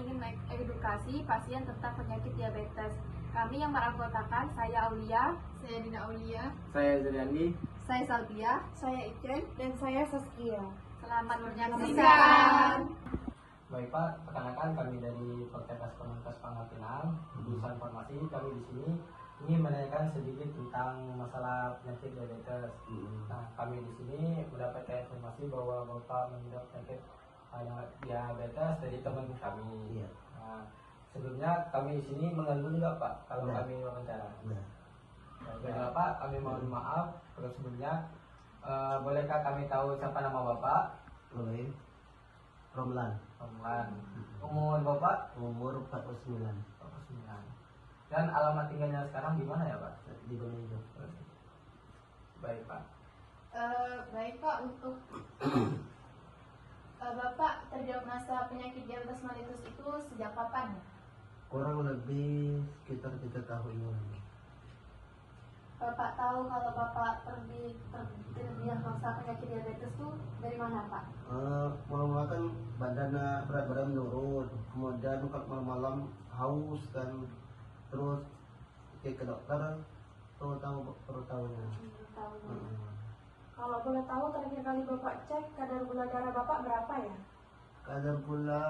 ingin mengedukasi pasien tentang penyakit diabetes. Kami yang beranggotakan, saya Aulia, Saya Dina Aulia, Saya Zuriandi. saya Salbia, saya Iken, dan saya Saskia. selamat menyaksikan. Menyaksikan. Baik Pak, perkenalkan kami dari Fakultas Komunitas Pangkal Pinang, jurusan farmasi. Kami di sini ingin menanyakan sedikit tentang masalah penyakit diabetes. Nah, kami di sini mendapatkan informasi bahwa Bapak mengidap penyakit diabetes dari teman kami. Iya. Nah, sebelumnya kami di sini mengganggu nggak Pak kalau Nggak. kami wawancara? Nah, Baiklah Pak, kami mohon maaf. Terus sebelumnya, bolehkah kami tahu siapa nama Bapak? boleh. Romlan, Romlan. Umur Bapak? umur 49, 49. Dan alamat tinggalnya sekarang di mana ya Pak? di Bonito. Baik Pak. Baik Pak, untuk Bapak terdiagnosa penyakit diabetes mellitus itu sejak kapan? Kurang lebih sekitar 3 tahun yang lalu. Bapak tahu kalau Bapak terdiagnosa penyakit diabetes itu dari mana Pak? Malam-malam kan berat badan menurun, kemudian kalau malam-malam haus kan, terus ke dokter, tahu tahunya. Kalau boleh tahu terakhir kali Bapak cek kadar gula darah Bapak berapa ya? Kadar gula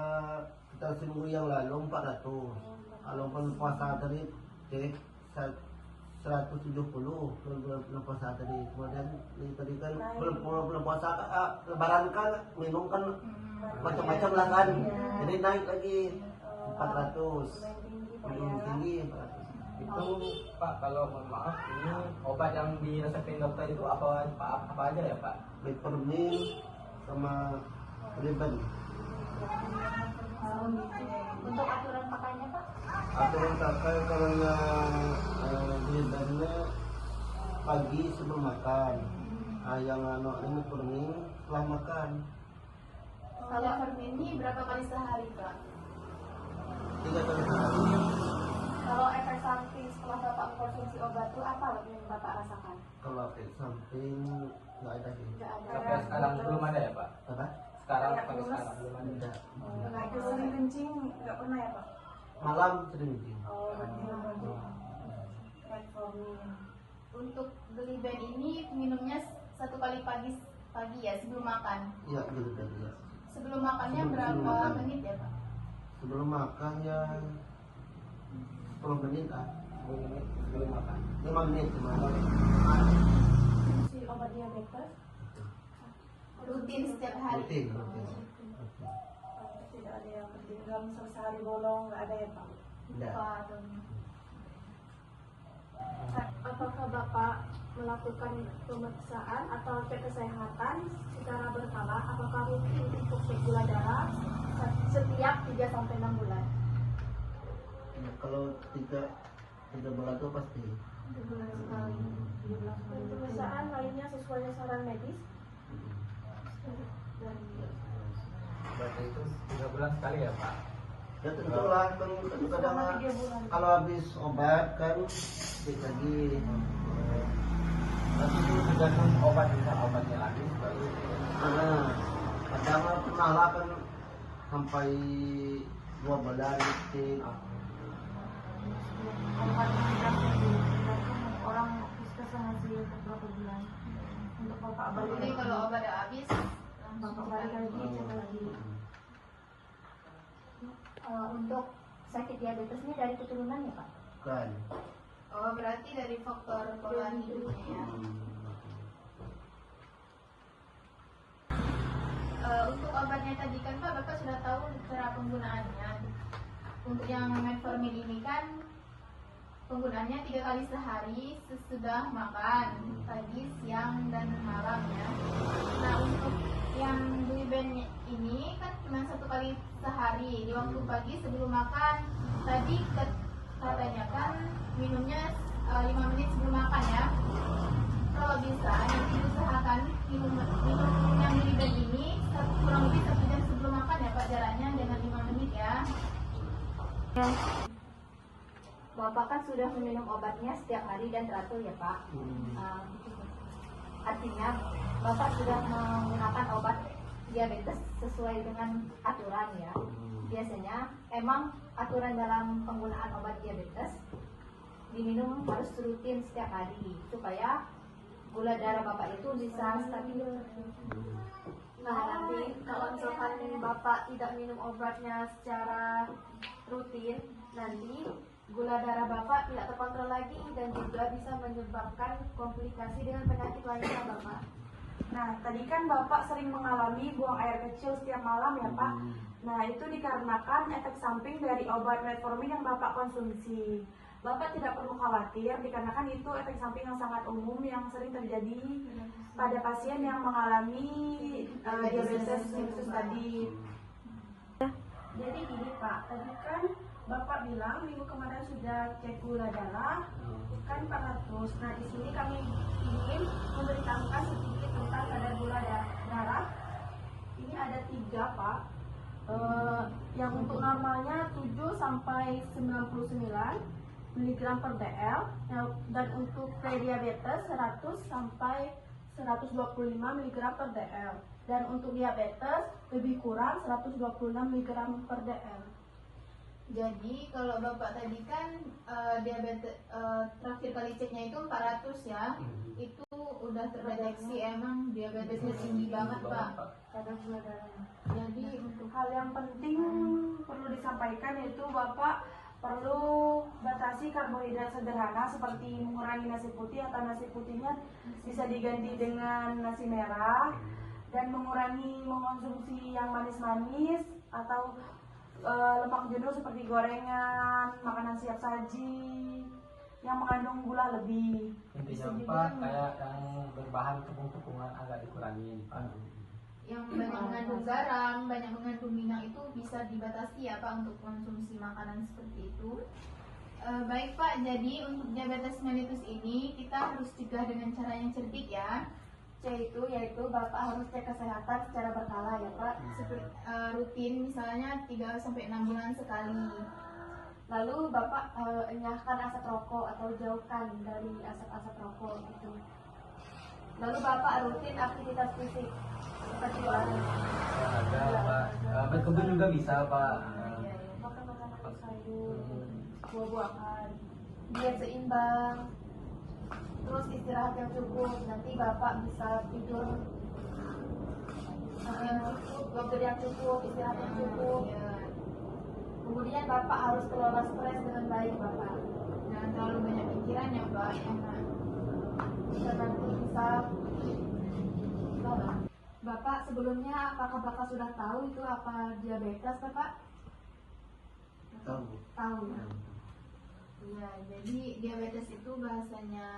kita seminggu yang lalu 400. Kalau puasa tadi cek 170 belum puasa tadi. Kemudian tadi kan belum puasa lebaran kan minum kan macam-macam lah kan. Jadi naik lagi 400. Tinggi 400. Itu Pak, kalau mohon maaf, ini obat yang diresepin dokter itu apa aja ya Pak? Metformin sama Riben. Untuk aturan pakainya Pak? Aturan pakai karena Ribennya pagi sebelum makan. Yang metformin setelah makan. Kalau Fermin ini berapa kali sehari Pak? 3 kali sehari. Kalau efek samping setelah Bapak mengkonsumsi obat itu apa yang Bapak rasakan? Kalau efek samping nggak ada sih. Nggak ada. Sampai sekarang belum ada ya Pak? Apa? Sekarang Kayak sampai lemas. sekarang belum ada. Tidak. Sering kencing nggak pernah ya Pak? Malam sering kencing. Untuk Gliben ini minumnya 1 kali pagi ya sebelum makan. Iya gitu tadi ya. Sebelum makannya Sebelum berapa makan. menit ya Pak? Sebelum makan ya 10 menit ah. 10 menit sebelum makan. 5 menit. Si obat diabetes Rutin setiap hari. Rutin. tidak ada yang tertinggal, misal sehari bolong nggak ada ya Pak? Tidak. Apakah Bapak melakukan pemeriksaan atau cek kesehatan secara berkala? Apakah rutin untuk cek gula darah Setiap 3-6 bulan. Kalau 3 bulan itu pasti. 3 bulan sekali? Pemeriksaan lainnya sesuai saran medis? Berarti itu 3 bulan sekali ya Pak? Ya tentulah kan kadang Selama 3 bulan. kalau habis obat kan cek lagi. Nanti itu tergantung obatnya lagi baru. Kadang pernah lah kan sampai 2 bulan cek. Orang puskesmas ngasih beberapa bulan untuk Bapak balik Jadi kalau obat udah habis, Bapak balik lagi cek lagi. untuk sakit diabetes ini dari keturunan ya Pak? Kan. Oh berarti dari faktor pola hidupnya ya. Untuk obatnya tadi kan Pak, Bapak sudah tahu cara penggunaannya. Untuk yang metformin ini kan penggunaannya 3 kali sehari sesudah makan, pagi, siang, dan malam ya. Nah untuk yang Gliben ini kan cuma 1 kali sehari di waktu pagi sebelum makan. Tadi katanya kan minumnya 5 menit sebelum makan ya. Kalau bisa nanti diusahakan minum yang Gliben ini kurang lebih 1 jam sebelum makan ya Pak, jaraknya dengan 5 menit ya. Bapak kan sudah meminum obatnya setiap hari dan teratur ya Pak. Artinya Bapak sudah menggunakan obat diabetes sesuai dengan aturan ya. Biasanya emang aturan dalam penggunaan obat diabetes diminum harus rutin setiap hari supaya gula darah Bapak itu bisa stabil. Nah, nanti kalau misalkan Bapak tidak minum obatnya secara rutin, nanti gula darah Bapak tidak terkontrol lagi dan juga bisa menyebabkan komplikasi dengan penyakit lainnya, Bapak. Nah, tadi kan Bapak sering mengalami buang air kecil setiap malam ya, Pak. Nah, itu dikarenakan efek samping dari obat metformin yang Bapak konsumsi. Bapak tidak perlu khawatir dikarenakan itu efek samping yang sangat umum yang sering terjadi pada pasien yang mengalami diabetes mellitus tadi. Jadi gini Pak, tadi kan Bapak bilang minggu kemarin sudah cek gula darah kan 400. Nah, di sini kami ingin memberitahukan sedikit tentang kadar gula darah. Ini ada 3 Pak. Yang untuk normalnya 7 sampai 99 mg per dl, dan untuk prediabetes 100 sampai 125 mg per dl, dan untuk diabetes lebih kurang 126 mg per dl. Jadi kalau Bapak tadi kan diabetes terakhir kali ceknya itu 400 ya. Itu udah terdeteksi emang diabetesnya tinggi banget, Pak. Kadar gula darahnya. Jadi untuk Hal yang penting perlu disampaikan yaitu Bapak perlu batasi karbohidrat sederhana seperti mengurangi nasi putih atau nasi putihnya bisa diganti dengan nasi merah, dan mengurangi mengkonsumsi yang manis-manis atau lemak jenuh seperti gorengan, makanan siap saji yang mengandung gula lebih. Intinya Pak, kayak yang berbahan tepung-tepungan agak dikurangi Pak. yang banyak mengandung garam, banyak mengandung minyak itu bisa dibatasi ya Pak untuk konsumsi makanan seperti itu. Baik Pak, jadi untuk diabetes mellitus ini kita harus cegah dengan cara yang cerdik ya. Yaitu Bapak harus cek kesehatan secara berkala ya Pak. Seperti rutin misalnya 3 sampai 6 bulan sekali. Lalu Bapak enyahkan asap rokok atau jauhkan dari asap-asap rokok gitu. Lalu Bapak rutin aktivitas fisik seperti olahraga. Ada Pak, berkebun juga bisa Pak. Makan sayur, buah-buahan, diet seimbang, terus istirahat yang cukup. Nanti Bapak bisa tidur yang cukup, waktu yang cukup, istirahat yang cukup. Kemudian Bapak harus kelola stres dengan baik Bapak. Jangan terlalu banyak pikiran ya Pak. Dan nanti bisa Bapak sebelumnya apakah Bapak sudah tahu itu apa diabetes Bapak? Tahu ya. Iya, jadi diabetes itu bahasanya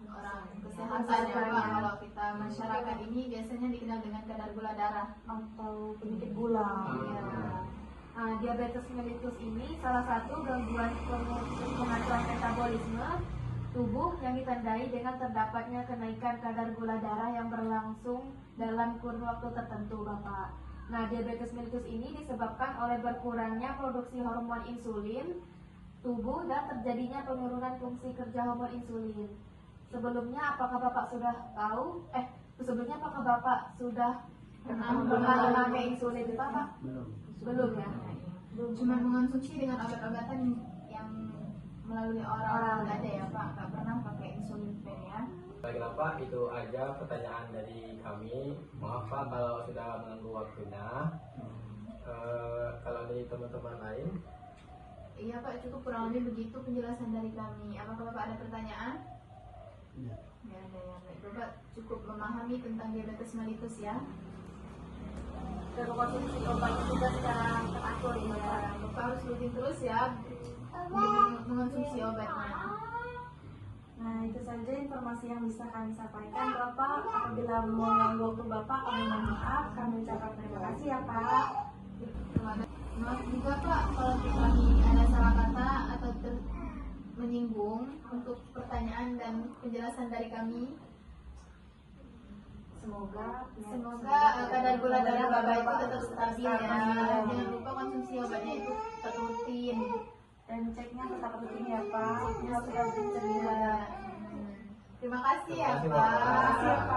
orang kesehatan ya Pak. Kalau kita masyarakat ini biasanya dikenal dengan kadar gula darah Atau penyakit gula. ya. Nah, diabetes mellitus ini salah satu gangguan pengaturan metabolisme tubuh yang ditandai dengan terdapatnya kenaikan kadar gula darah yang berlangsung dalam kurun waktu tertentu, Bapak. Nah, diabetes mellitus ini disebabkan oleh berkurangnya produksi hormon insulin tubuh dan terjadinya penurunan fungsi kerja hormon insulin. Sebelumnya apakah Bapak sudah pernah memakai insulin itu, Pak? Belum ya? Cuma mengonsumsi dengan obat-obatan yang melalui orang nggak ada ya Pak, nggak pernah pakai insulin pen ya. Kenapa itu aja pertanyaan dari kami. Maaf Pak kalau sudah mengganggu waktunya. Kalau dari teman-teman lain, Iya Pak, cukup kurang lebih begitu penjelasan dari kami. Apakah Bapak ada pertanyaan? Iya. Ya ada ya. Baik, Bapak cukup memahami tentang diabetes mellitus ya. Dan konsumsi obatnya juga secara teratur ya. Ya, Bapak harus rutin terus ya mengonsumsi obatnya. Nah, itu saja informasi yang bisa kami sampaikan, Bapak. Apabila mengganggu waktu Bapak, kami mohon maaf. Kami ucapkan terima kasih ya, Pak. Maaf juga Pak kalau kami ada salah kata atau menyinggung untuk pertanyaan dan penjelasan dari kami. Semoga Kadar gula darah Bapak itu tetap stabil ya. Jangan lupa konsumsi obatnya itu tetap rutin. dan ceknya tetap rutin ya, Pak. Ceknya sudah dicek juga. Terima kasih ya Terima kasih, Pak. Bapak. Terima kasih ya,